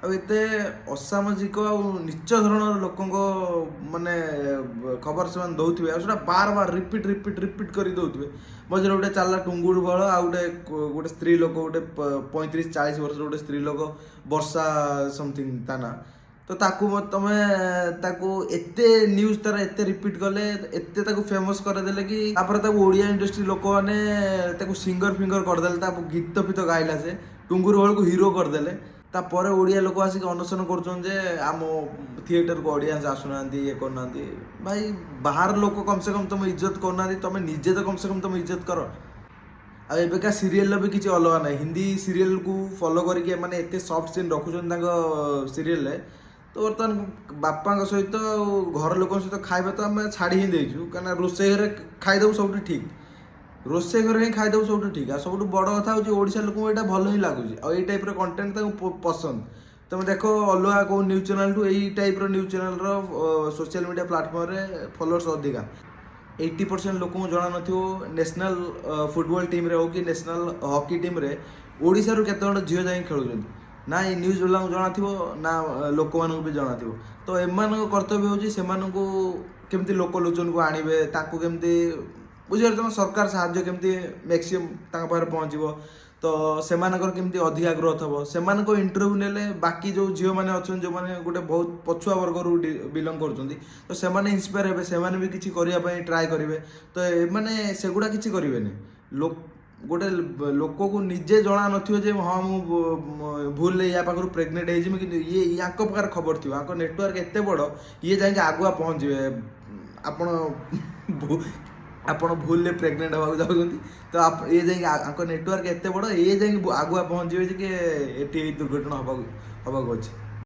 एते असामाजिक आ नीच धरण लोक माने खबर से दौथे आ बार बार रिपीट रिपीट रिपीट कर दौथे मझे गोटे चलला टुंगुर बल आ गोटे गोटे स्त्री लोक गोटे 35-40 वर्ष गोटे स्त्री लोक वर्षा समथिंग ता ना तो ताकू तमे ताकू एते न्यूज तार एते रिपीट कले एते ताकू फेमस करदेले कि तापर ताकू ओडिया इंडस्ट्री लोक माने ताकू सिंगर फिंगर करदेले ताकू गीत फित गाइला से टुंगुर बल को हीरो करदेले तापर ओडिया लोक आसिक अनशन कर आम थिएटर को ऑडियंस आसुना ये करना भाई बाहर लोक कम से कम तुम इज्जत करना तुम निजे तो कम से कम तुम इज्जत कर एबेका सीरियल भी किसी अलग ना हिंदी सीरियल को फॉलो करके माने एते सॉफ्ट सीन रखुछन सीरियल तो बर्तमान बापा सहित घर लोक सहित खाଇବା तो आम छाड़ी ही देचु कहीं रोसे घर खाईदेव सब ठीक रोसे घर ही खाईदेव सब ठीक आ सब बड़ कथा हूँ ओडिशा लोक यहाँ भल ही लगुच आ टाइप कंटेंट पसंद तुम देख अलग कौ न्यूज चैनल टू यही type news channel social media platform रे फॉलोअर्स अधिका 80% लोक जना न नेशनल फुटबॉल टीम रे हो कि नेशनल हॉकी टीम रे ओडिशा रू केते जण झियो जाई खेलुछन ना ये न्यूज वाला जना थी ना लोक मान भी जना थी तो एमान कर्तव्य हूँ से केमती लोक लोचन को आणवे ताकू केमती बुझे तुम सरकार साहाଯ୍य केमती मैक्सिमम पाखे पहुँचो तो सेमानकर केमती अधिका ग्रोथ हम से इंटरव्यू नेले बाकी जो झील मैंने अच्छा जो मैंने गोटे बहुत पछुआ वर्ग रू बिलंग कर तो से इंस्पायर हे से भी किसी करने ट्राए करेंगे तो ये सेगुड़ा किसी करेंगे लोक गोटे लोक को निजे जना न हाँ मुझे भूल या पाखु प्रेग्नेंट हो कि ये या प्रकार खबर थी नेटवर्क एत बड़ ये जाके आगुआ पहुँचे आपण भूल प्रेग्नेंट हवा चाहते तो आप ये जाके नेटवर्क एत बड़ ये जाके आगुआ पहुँचे कि ये दुर्घटना हवा अच्छे।